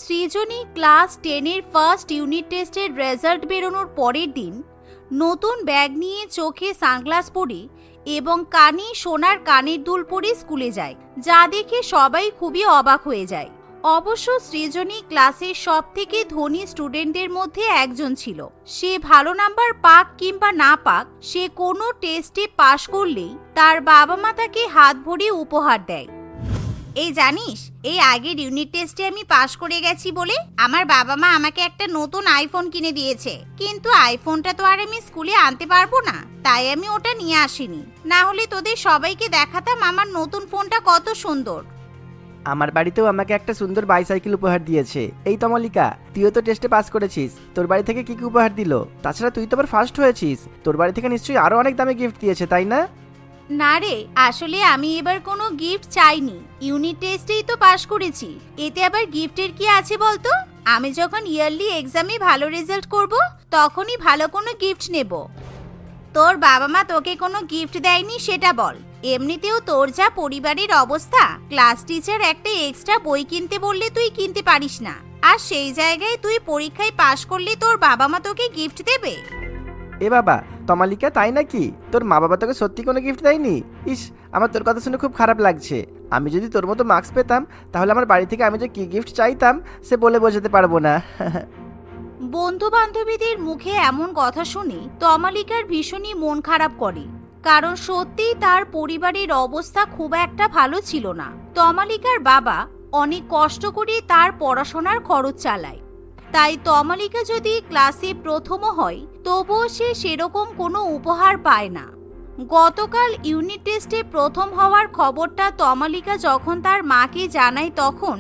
সৃজনী class 10-এর first unit টেস্টের result বেরোনোর পরের দিন নতুন ব্যাগ নিয়ে চোখে সানগ্লাস পরে এবং কানে সোনার কানের দুল পরে স্কুলে যায়, যা দেখে সবাই খুবই অবাক হয়ে যায়। অবশ্য সৃজনী ক্লাসের সবথেকে ধনী স্টুডেন্টদের মধ্যে একজন ছিল। সে ভালো নাম্বার পাক কিংবা না পাক, সে কোনো টেস্টে পাশ করলেই তার বাবা মা তাকে হাত ভরে উপহার দেয়। এই জানিস, এই আগের ইউনিট টেস্টে আমি পাশ করে গেছি বলে আমার বাবা মা আমাকে একটা নতুন আইফোন কিনে দিয়েছে। কিন্তু আইফোনটা তো আর আমি স্কুলে আনতে পারবো না, তাই আমি ওটা নিয়ে আসিনি। না হলে তোদের সবাইকে দেখাতাম আমার নতুন ফোনটা কত সুন্দর। আমার বাড়িতেও আমাকে একটা সুন্দর বাইসাইকেল উপহার দিয়েছে। এই তো মল্লিকা, তুইও তো টেস্টে পাস করেছিস, তোর বাড়ি থেকে কি কি উপহার দিল? তাছাড়া তুই তো আবার ফার্স্ট হয়েছিস, তোর বাড়ি থেকে নিশ্চয়ই আরো অনেক দামি গিফট দিয়েছে, তাই না? না রে, আসলে আমি এবার কোনো গিফট চাইনি, ইউনিট টেস্টেই তো পাশ করেছি, এতে আবার গিফটের কি আছে বলতো? আমি যখন ইয়ারলি এক্সামে ভালো রেজাল্ট করব তখনই ভালো কোনো গিফট নেব। তোর বাবা মা তোকে কোনো গিফট দেয়নি সেটা বল। এমনিতেও তোর যা পরিবারের অবস্থা, ক্লাস টিচার একটা এক্সট্রা বই কিনতে বললে তুই কিনতে পারিস না, আর সেই জায়গায় তুই পরীক্ষায় পাশ করলে তোর বাবা মা তোকে গিফট দেবে? এ বাবা, তমালিকা, তাই নাকি? তোর মা বাবা তোকে সত্যি কোনো গিফট দেয়নি? ইস, আমার তোর কথা শুনে খুব খারাপ লাগছে। আমি যদি তোর মতো মার্কস পেতাম তাহলে আমার বাড়ি থেকে আমি যে কি গিফট চাইতাম সে বলে বোঝাতে পারবো না। বন্ধু বান্ধবীদের মুখে এমন কথা শুনে তমালিকার ভীষণই মন খারাপ করে, কারণ সত্যিই তার পরিবারের অবস্থা খুব একটা ভালো ছিল না। তমালিকার বাবা অনেক কষ্ট করে তার পড়াশোনার খরচ চালায়, তাই তমালিকা যদি ক্লাসে প্রথমও হয় তবুও সে সেরকম কোনো উপহার পায় না। গতকাল ইউনিট টেস্টে প্রথম হওয়ার খবরটা তমালিকা যখন তার মাকে জানায় তখন,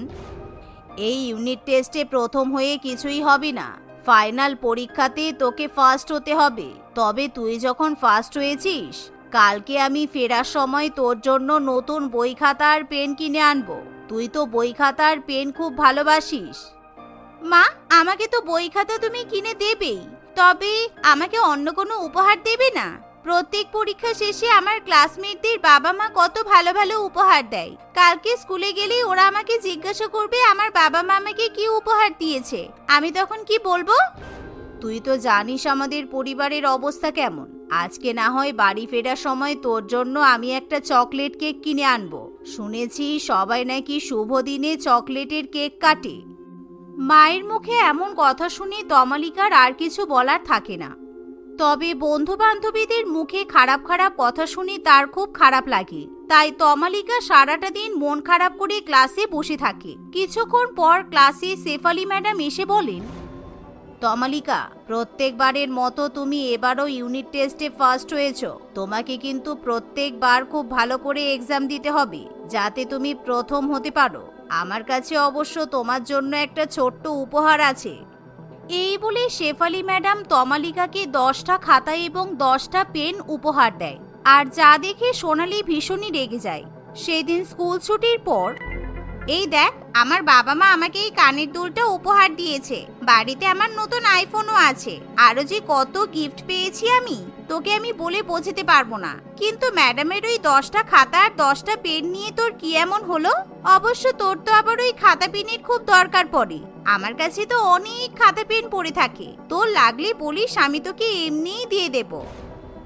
এই ইউনিট টেস্টে প্রথম হয়ে কিছুই হবে না, ফাইনাল পরীক্ষাতে তোকে ফার্স্ট হতে হবে। তবে তুই যখন ফার্স্ট হয়েছিস, কালকে আমি ফেরার সময় তোর জন্য নতুন বই খাতা আর পেন কিনে আনবো। তুই তো বই খাতা আর পেন খুব ভালোবাসিস। মা, আমাকে তো বই খাতা তুমি কিনে দেবেই, তবে আমাকে অন্য কোনো উপহার দেবে না? প্রত্যেক পরীক্ষা শেষে আমার ক্লাসমেটদের বাবা মা কত ভালো ভালো উপহার দেয়। কালকে স্কুলে গেলে ওরা আমাকে জিজ্ঞাসা করবে আমার বাবা মা আমাকে কি উপহার দিয়েছে, আমি তখন কি বলবো? তুই তো জানিস আমাদের পরিবারের অবস্থা কেমন। আজকে না হয় বাড়ি ফেরার সময় তোর জন্য আমি একটা চকলেট কেক কিনে আনবো। শুনেছি সবাই নাকি শুভ দিনে চকলেটের কেক কাটে। মায়ের মুখে এমন কথা শুনে তমালিকার আর কিছু বলার থাকে না। তবে বন্ধু বান্ধবীদের মুখে খারাপ খারাপ কথা শুনে তার খুব খারাপ লাগে, তাই তমালিকা সারাটা দিন মন খারাপ করে ক্লাসে বসে থাকে। কিছুক্ষণ পর ক্লাসে শেফালি ম্যাডাম এসে বলেন, তমালিকা, প্রত্যেকবারের মতো তুমি এবারও ইউনিট টেস্টে ফার্স্ট হয়েছো। তোমাকে কিন্তু প্রত্যেকবার খুব ভালো করে এক্সাম দিতে হবে যাতে তুমি প্রথম হতে পারো। আমার কাছে অবশ্য তোমার জন্য একটা ছোট্ট উপহার আছে। এই বলে শেফালি ম্যাডাম তমালিকাকে 10টা খাতা এবং 10টা পেন উপহার দেয়, আর যা দেখে সোনালি ভীষণই রেগে যায়। সেদিন স্কুল ছুটির পর, এই দেখ, আমার বাবা মা আমাকে এই কানের দুলটা উপহার দিয়েছে, বাড়িতে আমার নতুন আইফোনও আছে, আরো যে কত গিফট পেয়েছি আমি তোকে আমি বলে বোঝাতে পারবো না। কিন্তু ম্যাডামের ওই 10টা খাতা আর 10টা পেন নিয়ে তোর কি এমন হলো? অবশ্য তোর তো আবার ওই খাতা পেনের খুব দরকার পড়ে, আমার কাছে তো অনেক খাতা পেন পড়ে থাকে, তোর লাগলে বলিস আমি তোকে এমনিই দিয়ে দেবো।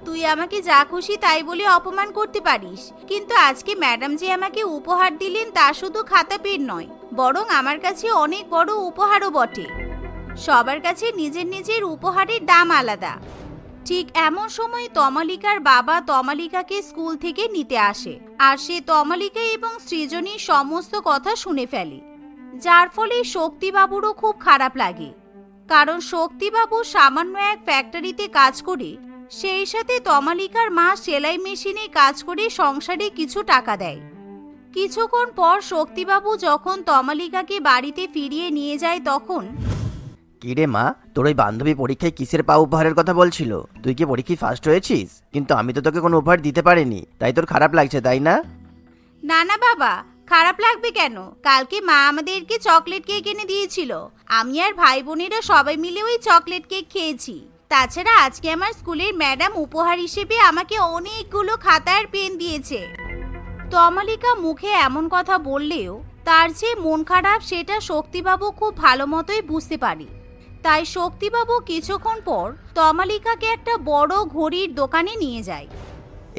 তুই আমাকে যা খুশি তাই বলে অপমান করতে পারিস, কিন্তু আজকে ম্যাডাম যে আমাকে উপহার দিলেন তা শুধু খাতা পেন নয়, বরং আমার কাছে অনেক বড় উপহারও বটে। সবার কাছে নিজের নিজের উপহারের দাম আলাদা। ঠিক এমন সময় তমালিকার বাবা তমালিকাকে স্কুল থেকে নিতে আসে, আর সে তমালিকা এবং সৃজনীর সমস্ত কথা শুনে ফেলে, যার ফলে শক্তিবাবুরও খুব খারাপ লাগে, কারণ শক্তিবাবু সামান্য এক ফ্যাক্টরিতে কাজ করে, সেই সাথে তমালিকার মা সেলাই মেশিনে কাজ করে সংসারে কিছু টাকা দেয়। কিছুক্ষণ পর শক্তিবাবু যখন তমালিকাকে বাড়িতে ফিরিয়ে নিয়ে যায় তখন, কিরে মা, তোর ওই বান্ধবী পরীক্ষায় কিসের পা উপহারের কথা বলছিল? তুই কি পরীক্ষায় ফার্স্ট হয়েছিস? কিন্তু আমি তো তোকে কোনো উপহার দিতে পারিনি, তাই তোর খারাপ লাগছে, তাই না? না না বাবা, খারাপ লাগবে কেন? কালকে মা আমাদেরকে চকলেট কেক এনে দিয়েছিল, আমি আর ভাই বোনেরা সবাই মিলে ওই চকলেট কেক খেয়েছি। তাছাড়া আজকে আমার স্কুলের ম্যাডাম উপহার হিসেবে আমাকে অনেকগুলো খাতা আর পেন দিয়েছে। তমালিকা মুখে এমন কথা বললেও তার যে মন খারাপ সেটা শক্তিবাবু খুব ভালো মতোই বুঝতে পারে। তাই শক্তিবাবু কিছুক্ষণ পর তমালিকাকে একটা বড় ঘড়ির দোকানে নিয়ে যায়।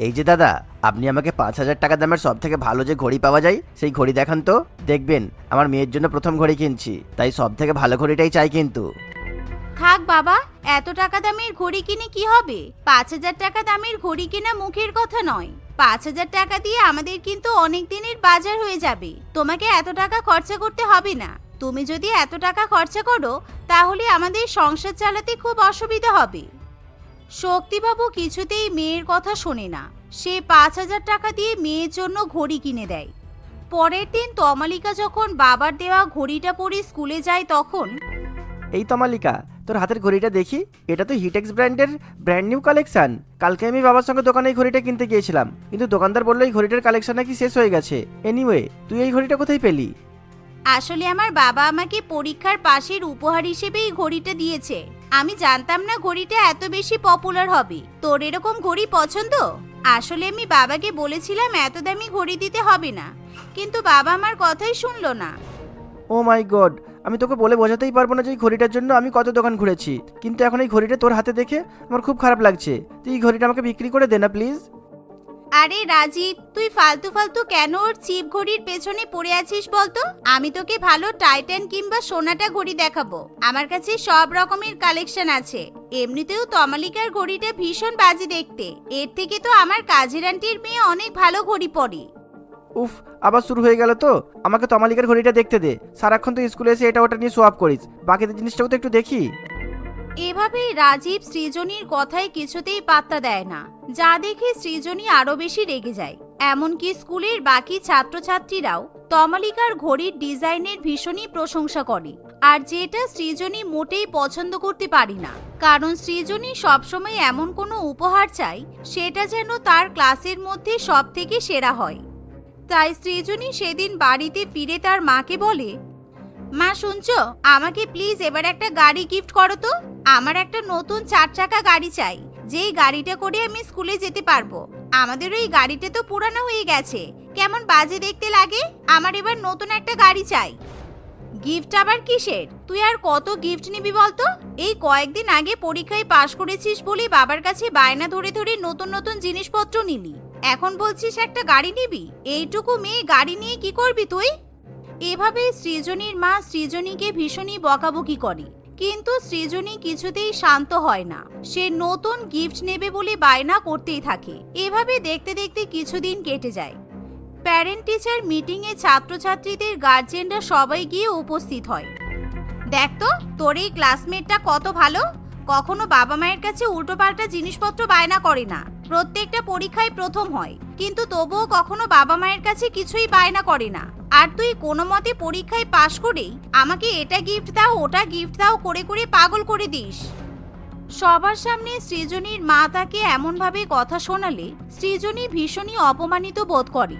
এই যে দাদা, আপনি আমাকে 5,000 টাকা দামের সব থেকে ভালো যে ঘড়ি পাওয়া যায় সেই ঘড়ি দেখান তো। দেখবেন আমার মেয়ের জন্য প্রথম ঘড়ি কিনছি, তাই সব থেকে ভালো ঘড়িটাই চাই কিন্তু। থাক বাবা, এত টাকা দামের ঘড়ি কিনে কি হবে? 5,000 টাকা দামের ঘড়ি কেনা মুখের কথা নয়। 5,000 টাকা দিয়ে আমাদের কিন্তু অনেক দিনের বাজার হয়ে যাবে। তোমাকে এত টাকা খরচা করতে হবে না। তুমি যদি এত টাকা খরচা করো তাহলে আমাদের সংসার চালাতে খুব অসুবিধা হবে। শক্তিবাবু কিছুতেই মেয়ের কথা শোনে না। সে 5,000 টাকা দিয়ে মেয়ের জন্য ঘড়ি কিনে দেয়। পরের দিন তমালিকা যখন বাবার দেওয়া ঘড়িটা পরে স্কুলে যায় তখন এই তমালিকা, তোর হাতের ঘড়িটা দেখি। এটা তো হিটেক্স ব্র্যান্ডের ব্র্যান্ড নিউ কালেকশন। কালকে আমি বাবার সঙ্গে দোকানে এই ঘড়িটা কিনতে গিয়েছিলাম, কিন্তু দোকানদার বললো এই ঘড়িটার কালেকশন নাকি শেষ হয়ে গেছে। এনিওয়ে, তুই এই ঘড়িটা কোথায় পেলি? আসলে আমার বাবা আমাকে পরীক্ষার পাশের উপহার হিসেবে এই ঘড়িটা দিয়েছে। আমি জানতাম না ঘড়িটা এত বেশি পপুলার হবে। তোর এরকম ঘড়ি পছন্দ? আসলে আমি বাবাকে বলেছিলাম এত দামি ঘড়ি দিতে হবে না, কিন্তু বাবা আমার কথাই শুনলো না। ও মাই গড, আমি তোকে বলে বোঝাতেই পারবো না যে এই ঘড়িটার জন্য আমি কত দোকান ঘুরেছি, কিন্তু এখন এই ঘড়িটা তোর হাতে দেখে আমার খুব খারাপ লাগছে। তুই এই ঘড়িটা আমাকে বিক্রি করে দে না প্লিজ। আরে রাজীব, তুই ফালতু ফালতু কেন ওর চিপ ঘড়ির পেছনে পড়ে আছিস বলতো? আমি তোকে ভালো টাইটান কিংবা সোনাটা ঘড়ি দেখাবো। আমার কাছে সব রকমের কালেকশন আছে। এমনিতেও তমালিকার ঘড়িটা ভীষণ বাজে দেখতে। এর থেকে তো আমার কাজের আন্টির মেয়ে অনেক ভালো ঘড়ি পরে। উফ, আবার শুরু হয়ে গেল তো। আমাকে তমালিকার ঘড়িটা দেখতে দে। সারাক্ষণ তো স্কুলে এসে এটা ওটা নিয়ে শো আপ করিস, বাকিদের জিনিসটাও তো একটু দেখি। এভাবেই রাজীব সৃজনীর কথায় কিছুতেই পাত্তা দেয় না, যা দেখে সৃজনী আরো বেশি রেগে যায়। এমনকি স্কুলের বাকি ছাত্রছাত্রীরাও তমালিকার ঘড়ির ডিজাইনের ভীষণই প্রশংসা করে। আর যেটা সৃজনী মোটেই পছন্দ করতে পারি না, কারণ সৃজনী সবসময় এমন কোনো উপহার চাই সেটা যেন তার ক্লাসের মধ্যে সব থেকে সেরা হয়। তাই সৃজনী সেদিন বাড়িতে ফিরে তার মাকে বলে, মা শুনছো, আমাকে প্লিজ এবার একটা গাড়ি গিফট করো তো। আমার একটা নতুন 4 চাকা গাড়ি চাই, যেই গাড়িটা করে আমি স্কুলে যেতে পারবো। আমাদের ওই গাড়িটা তো পুরানো হয়ে গেছে, কেমন বাজে দেখতে লাগে। আমার এবার নতুন একটা গাড়ি চাই। গিফট আবার কিসের? তুই আর কত গিফট নিবি বলতো? এই কয়েকদিন আগে পরীক্ষায় পাশ করেছিস বলে বাবার কাছে বায়না ধরে ধরে নতুন নতুন জিনিসপত্র নিলি, এখন বলছিস একটা গাড়ি নিবি? এইটুকু মেয়ে গাড়ি নিয়ে কি করবি তুই? এভাবে সৃজনীর মা সৃজনীকে ভীষণই বকাবকি করে, কিন্তু সৃজনী কিছুতেই শান্ত হয় না। সে নতুন গিফট নেবে বলে বায়না করতেই থাকে। এভাবে দেখতে দেখতে কিছুদিন কেটে যায়। প্যারেন্ট টিচার মিটিং এ ছাত্রছাত্রীদের গার্জেনরা সবাই গিয়ে উপস্থিত হয়। দেখ তো, তোর এই ক্লাসমেটটা কত ভালো। কখনো বাবা মায়ের কাছে উল্টোপাল্টা জিনিসপত্র বায়না করে না, প্রত্যেকটা পরীক্ষায় প্রথম হয়, কিন্তু তবুও কখনো বাবা মায়ের কাছে কিছুই বায়না করে না। আর তুই কোনো মতে পরীক্ষায় পাশ করেই আমাকে এটা গিফট দাও ওটা গিফট দাও করে করে পাগল করে দিস। সবার সামনে সৃজনীর মা তাকে এমনভাবে কথা শোনালে সৃজনী ভীষণই অপমানিত বোধ করে।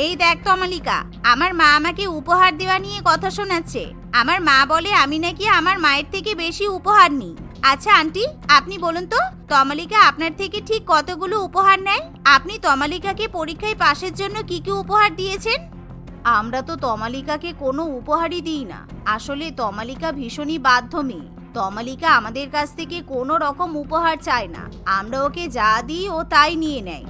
এই দেখ তমালিকা, আমার মা আমাকে উপহার দেওয়া নিয়ে কথা শোনাচ্ছে। আমার মা বলে আমি নাকি আমার মায়ের থেকে বেশি উপহার নিই। আচ্ছা আন্টি, আপনি বলুন তো, তমালিকা আপনার থেকে ঠিক কতগুলো উপহার নেয়? আপনি তমালিকাকে পরীক্ষায় পাশের জন্য কি কি উপহার দিয়েছেন? আমরা তো তমালিকাকে কোনো উপহারই দিই না। আসলে তমালিকা ভীষণই বাধ্য মেয়ে। তমালিকা আমাদের কাছ থেকে কোনো রকম উপহার চায় না। আমরা ওকে যা দিই ও তাই নিয়ে নেয়।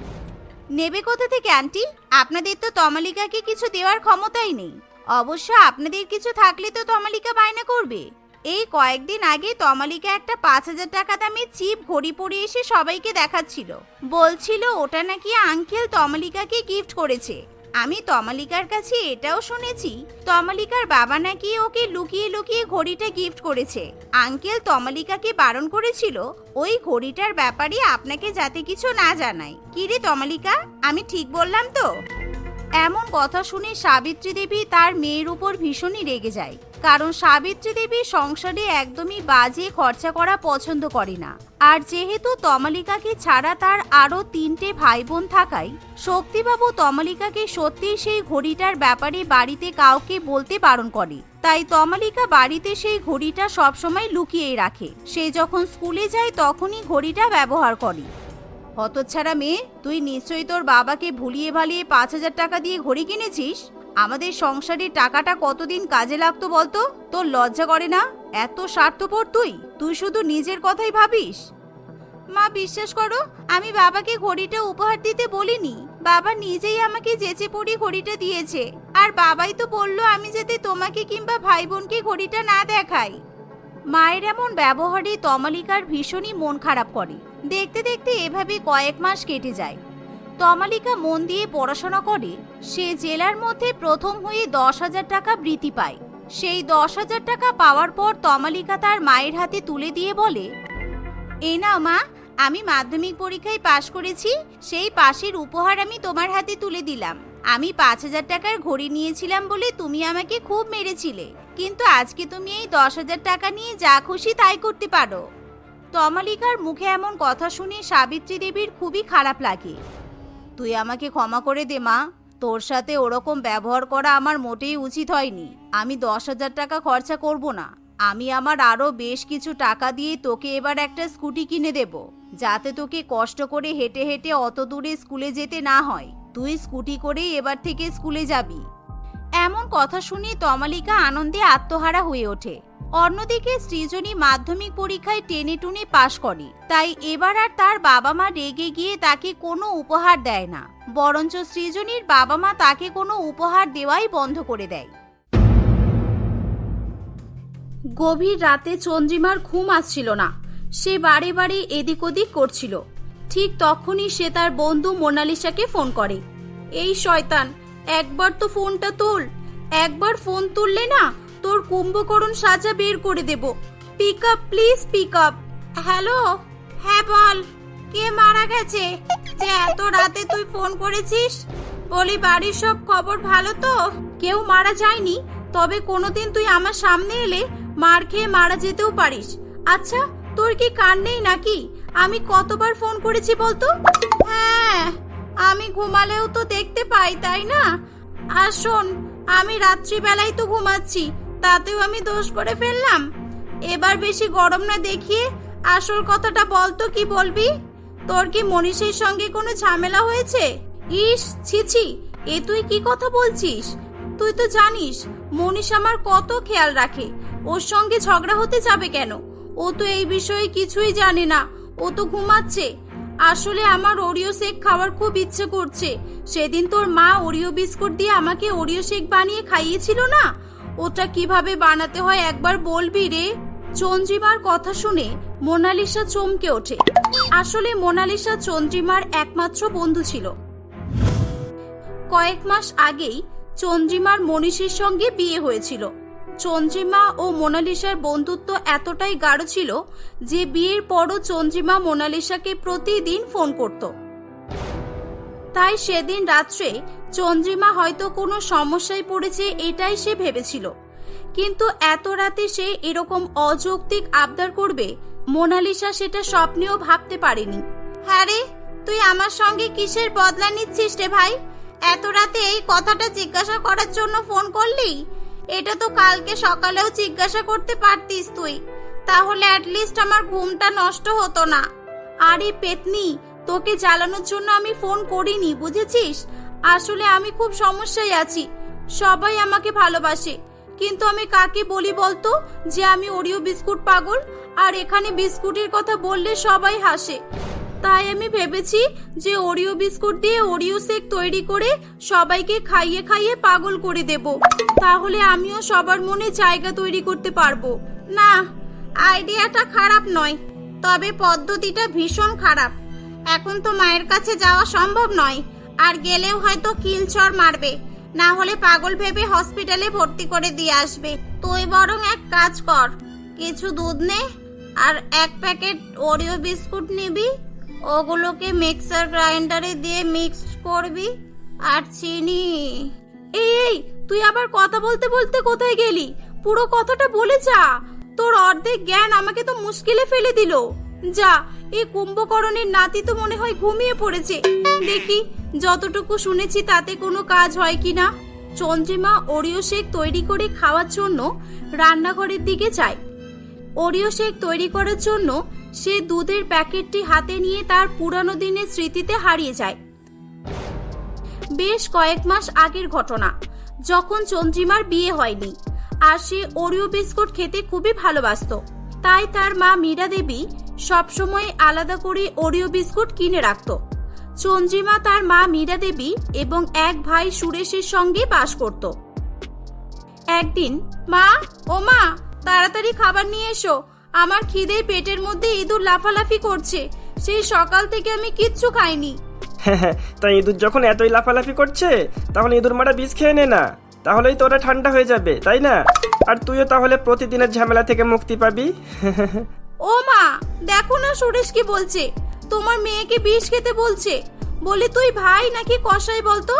নেবে কোথা থেকে আন্টি? আপনাদের তো তমালিকাকে কিছু দেওয়ার ক্ষমতাই নেই। অবশ্য আপনাদের কিছু থাকলে তো তমালিকা বায়না করবে। এই কয়েকদিন আগে তমালিকা একটা 5,000 টাকা দামের চিপ ঘড়ি পরে এসে সবাইকে দেখাচ্ছিল, বলছিল ওটা নাকি আঙ্কেল তমালিকাকে গিফট করেছে। আমি তমালিকার কাছে এটাও শুনেছি তমালিকার বাবা নাকি ওকে লুকিয়ে লুকিয়ে ঘড়িটা গিফট করেছে। আঙ্কেল তমালিকাকে বারণ করেছিল ওই ঘড়িটার ব্যাপারে আপনাকে যাতে কিছু না জানায়। কি রে তমালিকা, আমি ঠিক বললাম তো? এমন কথা শুনে সাবিত্রী দেবী তার মেয়ের উপর ভীষণই রেগে যায়, কারণ সাবিত্রী দেবী সংসারে একদমই বাজে খরচা করা পছন্দ করে না। আর যেহেতু তমালিকাকে ছাড়া তার আরো 3টে ভাই বোন থাকায় শক্তিবাবু তমালিকাকে সত্যি সেই ঘড়িটার ব্যাপারে বাড়িতে কাউকে বলতে বারণ করে। তাই তমালিকা বাড়িতে সেই ঘড়িটা সবসময় লুকিয়ে রাখে। সে যখন স্কুলে যায় তখনই ঘড়িটা ব্যবহার করে। হতচ্ছাড়া মেয়ে, তুই নিশ্চয়ই তোর বাবাকে ভুলিয়ে ভালিয়ে 5,000 টাকা দিয়ে ঘড়ি কিনেছিস। আমাদের সংসারের টাকাটা কতদিন কাজে লাগতো বলতো? তোর লজ্জা করে না? এত স্বার্থপর তুই শুধু নিজের কথাই ভাবিস। মা বিশ্বাস করো, আমি বাবাকে ঘড়িটা উপহার দিতে বলিনি। বাবা নিজেই আমাকে যেচে পড়ি ঘড়িটা দিয়েছে। আর বাবাই তো বললো আমি যাতে তোমাকে কিংবা ভাই বোনকে ঘড়িটা না দেখাই। মায়ের এমন ব্যবহারে তমালিকার ভীষণই মন খারাপ করে। দেখতে দেখতে এভাবে কয়েক মাস কেটে যায়। তমালিকা মন দিয়ে পড়াশোনা করে। সে জেলার মধ্যে প্রথম হয়ে 10,000 টাকা বৃত্তি পায়। সেই 10,000 টাকা পাওয়ার পর তমালিকা তার মায়ের হাতে তুলে দিয়ে বলে, এই নাও মা, আমি মাধ্যমিক পরীক্ষায় পাশ করেছি। সেই পাশের উপহার আমি তোমার হাতে তুলে দিলাম। আমি 5,000 টাকার ঘড়ি নিয়েছিলাম বলে তুমি আমাকে খুব মেরেছিলে, কিন্তু আজকে তুমি এই 10,000 টাকা নিয়ে যা খুশি তাই করতে পারো। তমালিকার মুখে এমন কথা শুনে সাবিত্রী দেবীর খুবই খারাপ লাগে। তুই আমাকে ক্ষমা করে দে মা, তোর সাথে ওরকম ব্যবহার করা আমার মোটেই উচিত হয়নি। আমি 10,000 টাকা খরচা করব না। আমি আমার আরো বেশ কিছু টাকা দিয়ে তোকে এবার একটা স্কুটি কিনে দেব, যাতে তোকে কষ্ট করে হেঁটে হেঁটে অত দূরে স্কুলে যেতে না হয়। তুই স্কুটি করেই এবার থেকে স্কুলে যাবি। এমন কথা শুনে তমালিকা আনন্দে আত্মহারা হয়ে ওঠে। অন্যদিকে সৃজনী মাধ্যমিক পরীক্ষায় টেনে টুনে পাশ করে। তাই এবার আর তার বাবা মা রেগে গিয়ে তাকে কোনো উপহার দেয় না, বরঞ্চ সৃজনীর বাবা মা তাকে কোনো উপহার দেওয়াই বন্ধ করে দেয়। গভীর রাতে চন্দ্রিমার ঘুম আসছিল না। সে বারে বারে এদিক ওদিক করছিল। ঠিক তখনই সে তার বন্ধু মোনালিসাকে ফোন করে। এই শয়তান, একবার তো ফোনটা তোল। একবার ফোন তুললে না তোর কুম্ভকরণ সাজা বের করে দেব। Pick up please, pick up. Hello, হ্যাঁ বল, কে মারা গেছে যে এত রাতে তুই ফোন করেছিস? বলি বাড়ির সব খবর ভালো তো? কেউ মারা যায়নি, তবে কোনোদিন তুই আমার সামনে এলে মার খেয়ে মারা যেতেও পারিস। আচ্ছা, তোর কি কান নেই নাকি? আমি কতবার ফোন করেছি বলতো? হ্যাঁ, আমি ঘুমালেও তো দেখতে পাই, তাই না? আর শোন, আমি রাত্রিবেলায় তো ঘুমাচ্ছি, তাতেও আমি দোষ করে ফেললাম। এবার বেশি গরম না দেখিয়ে আসল কথাটা বলতো, কি বলবি? তোর কি মনীষের সঙ্গে কোনো ঝামেলা হয়েছে? ইস, ছিছি, এ তুই কি কথা বলছিস? তুই তো জানিস মনীষ আমার কত খেয়াল রাখে। ওর সঙ্গে ঝগড়া হতে যাবে কেন? ও তো এই বিষয়ে কিছুই জানে না, ও তো ঘুমাচ্ছে। আসলে আমার ওরিও শেক খাওয়ার খুব ইচ্ছে করছে। সেদিন তোর মা ওরিও বিস্কুট দিয়ে আমাকে ওরিও শেক বানিয়ে খাইয়েছিল না, ওটা কিভাবে বানাতে হয় একবার বলবি রে? চন্দ্রিমার কথা শুনে মোনালিসা চমকে ওঠে। আসলে মোনালিসা চন্দ্রিমার একমাত্র বন্ধু ছিল। কয়েক মাস আগেই চন্দ্রিমার মনীষের সঙ্গে বিয়ে হয়েছিল। চন্দ্রিমা ও মোনালিসার বন্ধুত্ব এতটাই গাঢ় ছিল যে বিয়ের পরও চন্দ্রিমা মোনালিসাকে প্রতিদিন ফোন করত। তাই সেদিন রাত্রে চন্দ্রিমা হয়তো কোনো সমস্যায় পড়েছে এটাই সে ভেবেছিল। কিন্তু এত রাতে সে এরকম অযৌক্তিক আবদার করবে মোনালিসা সেটা স্বপ্নেও ভাবতে পারেনি। হ্যাঁ রে, তুই আমার সঙ্গে কিসের বদলা নিচ্ছিস রে ভাই? এত রাতে এই কথাটা জিজ্ঞাসা করার জন্য ফোন করলি? এটা তো কালকে সকালেও জিজ্ঞাসা করতে পারতিস তুই, তাহলে অ্যাটলিস্ট আমার ঘুমটা নষ্ট হতো না। আরে পেতনি, তোকে জ্বালানোর জন্য আমি ফোন করিনি, বুঝেছিস? আসলে আমি খুব সমস্যায় আছি। সবাই আমাকে ভালোবাসে, কিন্তু আমি কাকে বলি বলতো যে আমি ওরিও বিস্কুট পাগল? আর এখানে বিস্কুটের কথা বললে সবাই হাসে। তাই আমি ভেবেছি যে ওরিও বিস্কুট দিয়ে ওরিও শেক তৈরি করে সবাইকে খাইয়ে খাইয়ে পাগল করে দেব, তাহলে আমিও সবার মনে জায়গা তৈরি করতে পারবো। না, আইডিয়াটা খারাপ নয়, তবে পদ্ধতিটা ভীষণ খারাপ। এখন তো মায়ের কাছে যাওয়া সম্ভব নয়, আর গেলেও হয়তো কিলচড় মারবে, না হলে পাগল ভেবে হসপিটালে ভর্তি করে দিয়ে আসবে। তুই বরং এক কাজ কর, কিছু দুধ নে আর 1 প্যাকেট ওরিও বিস্কুট নিবি, ওগুলোকে মিক্সার গ্রাইন্ডারে দিয়ে মিক্স করবি, আর চিনি। এই, তুই আবার কথা বলতে বলতে কোথায় গেলি? পুরো কথাটা বলে যা। তোর অর্ধেক জ্ঞান আমাকে তো মুশকিলে ফেলে দিল। যা, এই কুম্ভকরণের নাতি তো মনে হয় ঘুমিয়ে পড়েছে। দেখি যতটুকু শুনেছি তাতে কোনো কাজ হয় কিনা। চন্দ্রিমা ওরিও শেক তৈরি করে খাওয়ার জন্য রান্নাঘরের দিকে যায়। ওরিও শেক তৈরি করার জন্য সে দুধের প্যাকেটটি হাতে নিয়ে তার পুরানো দিনের স্মৃতিতে হারিয়ে যায়। বেশ কয়েক মাস আগের ঘটনা, যখন চন্দ্রিমার বিয়ে হয়নি, আর সে ওরিও বিস্কুট খেতে খুবই ভালোবাসতো। তাই তার মা মীরা দেবী সবসময় আলাদা করে ওরিও বিস্কুট কিনে রাখত। চন্দ্রিমা তার মা মীরা দেবী এবং এক ভাই সুরেশের সঙ্গে বাস করত। একদিন, মা, ও মা, তাড়াতাড়ি খাবার নিয়ে এসো, আমার খিদে পেটের মধ্যে ইঁদুর লাফালাফি করছে, সেই সকাল থেকে আমি কিচ্ছু খাইনি। তাই ইঁদুর যখন এতই লাফালাফি করছে, তাহলে ইঁদুর মারা বিষ খেয়ে নে না, তাহলেই তোরা ঠান্ডা হয়ে যাবে, তাই না? আর তুইও তাহলে প্রতিদিনের ঝামেলা থেকে মুক্তি পাবি। ও মা, দেখো না সুরেশ কি বলছে, তোমার মেয়েকে বিষ খেতে বলছে। বলি, তুই ভাই নাকি কসাই বলতো?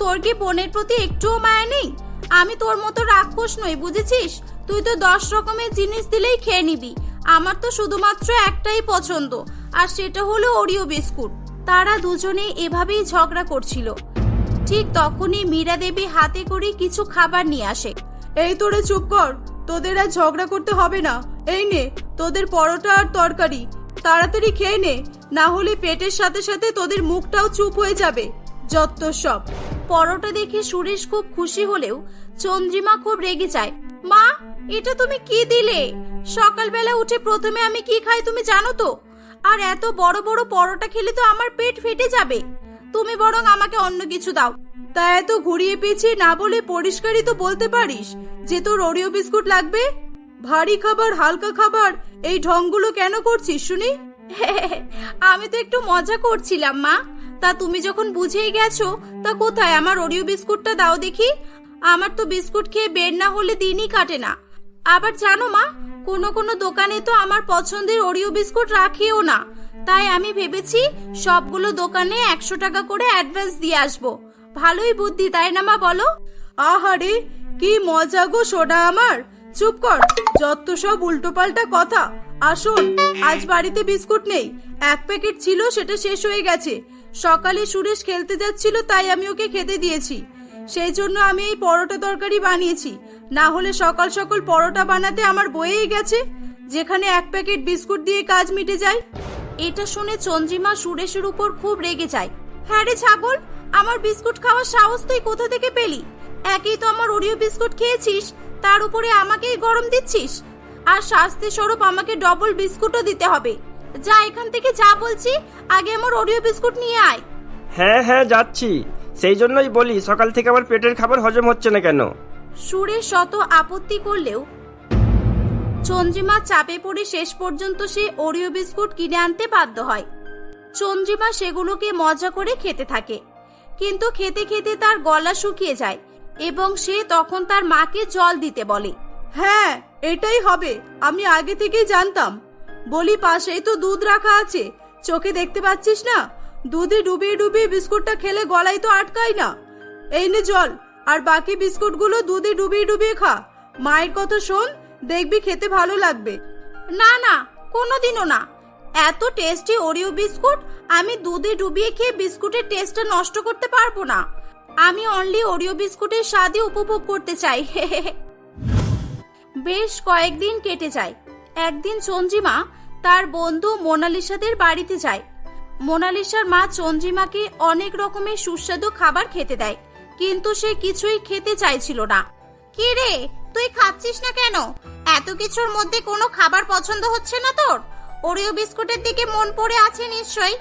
তোর কি বোনের প্রতি একটুও মায়া নেই? আমি তোর মতো রাক্ষস নই, বুঝেছিস? তুই তো 10 রকমের জিনিস দিলেই খেয়ে নিবি। আমার তো শুধুমাত্র একটাই পছন্দ, আর সেটা হলো ওরিও বিস্কুট। তারা দুজনে এভাবেই ঝগড়া করছিল। ঠিক তখনই মীরা দেবী হাতে করে কিছু খাবার নিয়ে আসে। এই তোরে চুপ কর, তোদের আর ঝগড়া করতে হবে না। এই নে তোদের পরোটা আর তরকারি, তাড়াতাড়ি খেয়ে নে, না হলে পেটের সাথে সাথে তোদের মুখটাও চুপ হয়ে যাবে। যত সব। পরোটা দেখে সুরেশ খুব খুশি হলেও চন্দ্রিমা খুব রেগে যায়। মা, এটা তুমি কি দিলে? সকালবেলা উঠে প্রথমে আমি কি খাই তুমি জানো তো? আর এত বড় বড় পরোটা খেলে তো আমার পেট ফেটে যাবে। তুমি বরং আমাকে অন্য কিছু দাও। তা এত ঘুরিয়ে পেঁচিয়ে না বলে পরিষ্কারই তো বলতে পারিস যে তোর ওরিও বিস্কুট লাগবে। ভারী খাবার, হালকা খাবার, এই ঢংগুলো কেন করছিস শুনি? আমি তো একটু মজা করছিলাম মা। তা তুমি যখন বুঝেই গেছো, তা কোথায় আমার ওরিও বিস্কুটটা দাও দেখি। আমার তো বিস্কুট খেয়ে বের না হলে দিনই কাটে না। আবার জানো মা, কোনো কোনো দোকানে তো আমার পছন্দের ওরিও বিস্কুট রাখিও না। তাই আমি ভেবেছি সবগুলো দোকানে 100 টাকা করে অ্যাডভান্স দিয়ে আসবো। ভালোই বুদ্ধি, তাই না মা, বলো? আহারে, কি মজা গো সোনা আমার। চুপ কর, যত সব উল্টোপাল্টা কথা। আসুন, আজ বাড়িতে বিস্কুট নেই। 1 প্যাকেট ছিল, সেটা শেষ হয়ে গেছে। সকালে সুরেশ খেলতে যাচ্ছিল, তাই আমি ওকে খেতে দিয়েছি। সেই জন্য আমি এই পরোটা তরকারি বানিয়েছি, না হলে সকাল সকাল পরোটা বানাতে আমার বয়েই গেছে, যেখানে 1 প্যাকেট বিস্কুট দিয়ে কাজ মিটে যায়। এটা শুনে চন্দ্রিমা সুরেশের উপর খুব রেগে যায়। হ্যাঁ রে ছাগল, আমার বিস্কুট খাওয়ার সাহস তুই কোথা থেকে পেলি? একই তো আমার ওরিও বিস্কুট খেয়েছিস, তার উপরে আমাকেই গরম দিচ্ছিস। আর শাস্তি স্বরূপ আমাকে ডবল বিস্কুটও দিতে হবে। যা এখান থেকে, যা বলছি। আগে আমার ওরিও বিস্কুট নিয়ে আয়। হ্যাঁ হ্যাঁ, যাচ্ছি। সেই জন্যই বলি, সকাল থেকে আমার পেটের খাবার হজম হচ্ছে না কেন। সুরেশ শত আপত্তি করলেও চন্দ্রিমা চাপে পড়ে শেষ পর্যন্ত সে ওরিও বিস্কুট কিনে আনতে বাধ্য হয়। চন্দ্রিমা সেগুলোকে মজা করে খেতে থাকে, কিন্তু খেতে খেতে তার গলা শুকিয়ে যায় এবং সে তখন তার মাকে জল দিতে বলে। হ্যাঁ, এটাই হবে, আমি আগে থেকেই জানতাম। বলি, পাশেই তো দুধ রাখা আছে, চোখে দেখতে পাচ্ছিস না? দুধে ডুবিয়ে ডুবিয়ে বিস্কুটটা খেলে গলায় তো আটকায় না। এই নে জল, আর বাকি বিস্কুটগুলো দুধে ডুবিয়ে ডুবিয়ে খা। মায়ের কথা শোন, দেখবি খেতে ভালো লাগবে। না না, কোনোদিনও না। এত টেস্টি ওরিও বিস্কুট আমি দুধে ডুবিয়ে খেয়ে বিস্কুটের টেস্টটা নষ্ট করতে পারবো না। আমি অনলি ওরিও বিস্কুটের স্বাদই উপভোগ করতে চাই। বেশ কয়েকদিন কেটে যায়। একদিন চন্দ্রিমা তার বন্ধু মোনালিসাদের বাড়িতে যায়। মোনালিসার মা চন্দ্রিমাকে অনেক রকমের সুস্বাদু খাবার খেতে দেয়, কিন্তু সে কিছুই খেতে চাইছিল না। কি রে, তুই খাচ্ছিস না কেন? এত কিছুর মধ্যে কোনো খাবার পছন্দ হচ্ছে না তোর? ওরিও বিস্কুটের দিকে মন পড়ে আছে নিশ্চয়ই।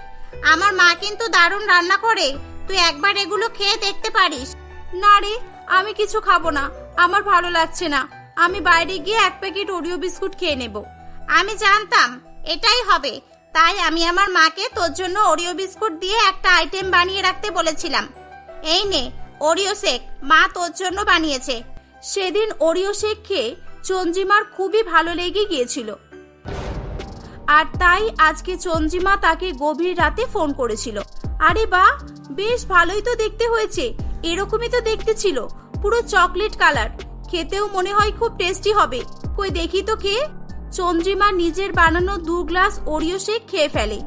আমার মা কিন্তু দারুণ রান্না করে, তুই একবার এগুলো খেয়ে দেখতে পারিস। না রে, আমি কিছু খাবো না, আমার ভালো লাগছে না। আমি বাইরে গিয়ে 1 প্যাকেট ওরিও বিস্কুট খেয়ে নেব। আমি জানতাম এটাই হবে, তাই আমি আমার মাকে তোর জন্য ওরিও বিস্কুট দিয়ে একটা আইটেম বানিয়ে রাখতে বলেছিলাম। এই নে ওরিও শেক, মা তোর জন্য বানিয়েছে। সেদিন ওরিও শেক খেয়ে চন্দ্রিমার খুবই ভালো লেগে গিয়েছিল, আর তাই আজকে চন্দ্রিমা তাকে গভীর রাতে ফোন করেছিল। আরে বাহ, বেশ ভালোই তো দেখতে হয়েছে। এরকমই তো দেখতে ছিল, পুরো চকলেট কালার। খেতেও মনে হয় খুব টেস্টি হবে। কই দেখি তো খেয়ে। চন্দ্রিমা নিজের বানানো 2 গ্লাস ওরিও শেক খেয়ে ফেলে,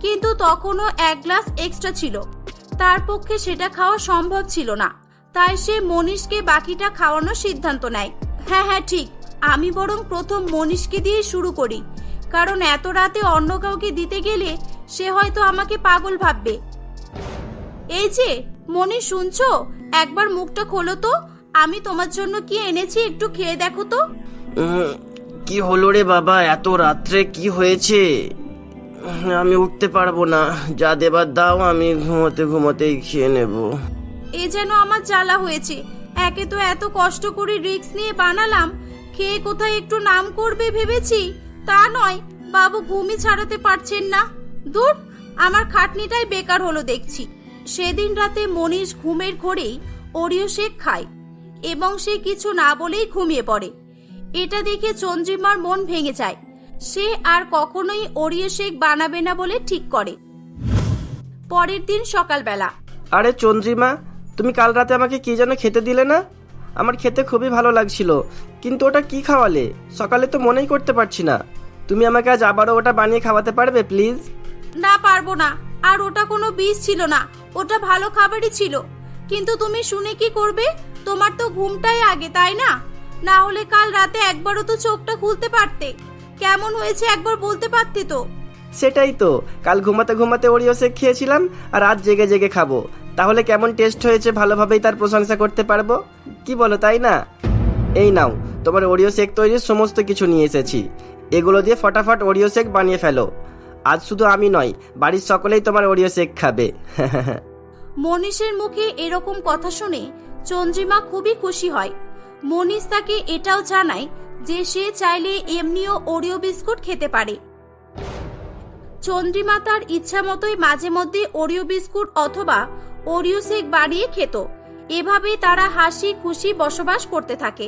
কিন্তু তখনও 1 গ্লাস এক্সট্রা ছিল। তার পক্ষে সেটা খাওয়া সম্ভব ছিল না, তাই সে মনীষকে বাকিটা খাওয়ানোর সিদ্ধান্ত নেয়। হ্যাঁ হ্যাঁ ঠিক, আমি বরং প্রথম মনীষকে দিয়ে শুরু করি, কারণ এত রাতে অন্য কাউকে দিতে গেলে সে হয়তো আমাকে পাগল ভাববে। এই যে মনীষ, শুনছো? একবার মুখটা খোলো তো, আমি তোমার জন্য কি এনেছি একটু খেয়ে দেখো তো। কি হলো রে বাবা, এত রাত্রে কি হয়েছে? আমি উঠতে পারবো না, যা দেবার দাও, আমি ঘুমোতে ঘুমোতেই খেয়ে নেব। এ যেন আমার জ্বালা হয়েছে। একে তো এত কষ্ট করে রিস্ক নিয়ে বানালাম, খেয়ে কোথায় একটু নাম করবে ভেবেছি, তা নয়, বাবু ঘুমই ছাড়াতে পারছেন না। দূর, আমার খাটনিটাই বেকার হলো দেখছি। সেদিন রাতে মনীষ ঘুমের ঘোরেই ওরিও শেক খায় এবং সে কিছু না বলেই ঘুমিয়ে পড়ে। এটা দেখে চন্দ্রিমার মন ভেঙে যায়। সে আর কখনোই ওরিও শেক বানাবে না বলে ঠিক করে। পরের দিন সকালবেলা। আরে চন্দ্রিমা, তুমি কাল রাতে আমাকে কি যেন খেতে দিলে না? আমার খেতে খুবই ভালো লাগছিল, কিন্তু ওটা কি খাওয়ালে? সকালে তো মনেই করতে পারছি না। তুমি আমাকে আজ আবারও ওটা বানিয়ে খাওয়াতে পারবে প্লিজ? না, পারবো না। আর ওটা কোনো বিষ ছিল না, ওটা ভালো খাবারই ছিল। কিন্তু তুমি শুনে কি করবে? তোমার তো ঘুমটাই আগে, তাই না? না হলে কাল রাতে একবারও তো চোখটা খুলতে পারতে। কেমন হয়েছে একবার বলতে পারতে তো। সেটাই তো, কাল ঘুমাতে ঘুমাতে ওরিও শেক খেয়েছিলাম, আর আজ জেগে জেগে খাবো। তাহলে কেমন টেস্ট হয়েছে ভালোভাবেই তার প্রশংসা করতে পারবো, কি বলো, তাই না? এই নাও, তোমার ওরিও শেক তৈরির সমস্ত কিছু নিয়ে এসেছি। এগুলো দিয়ে ফটাফট ওরিও শেক বানিয়ে ফেলো। আজ শুধু আমি নয়, বাড়ির সকলেই তোমার ওরিও শেক খাবে। মনীষের মুখে এরকম কথা শুনে চন্দ্রিমা খুবই খুশি হয়। মনীষ তাকে এটাও জানায় যে সে চাইলে এমনিও ওরিও বিস্কুট খেতে পারে। চন্দ্রিমা তার ইচ্ছা মতোই মাঝে মধ্যে ওরিও বিস্কুট অথবা ওরিও শেক বানিয়ে খেত। এভাবেই তারা হাসি খুশি বসবাস করতে থাকে।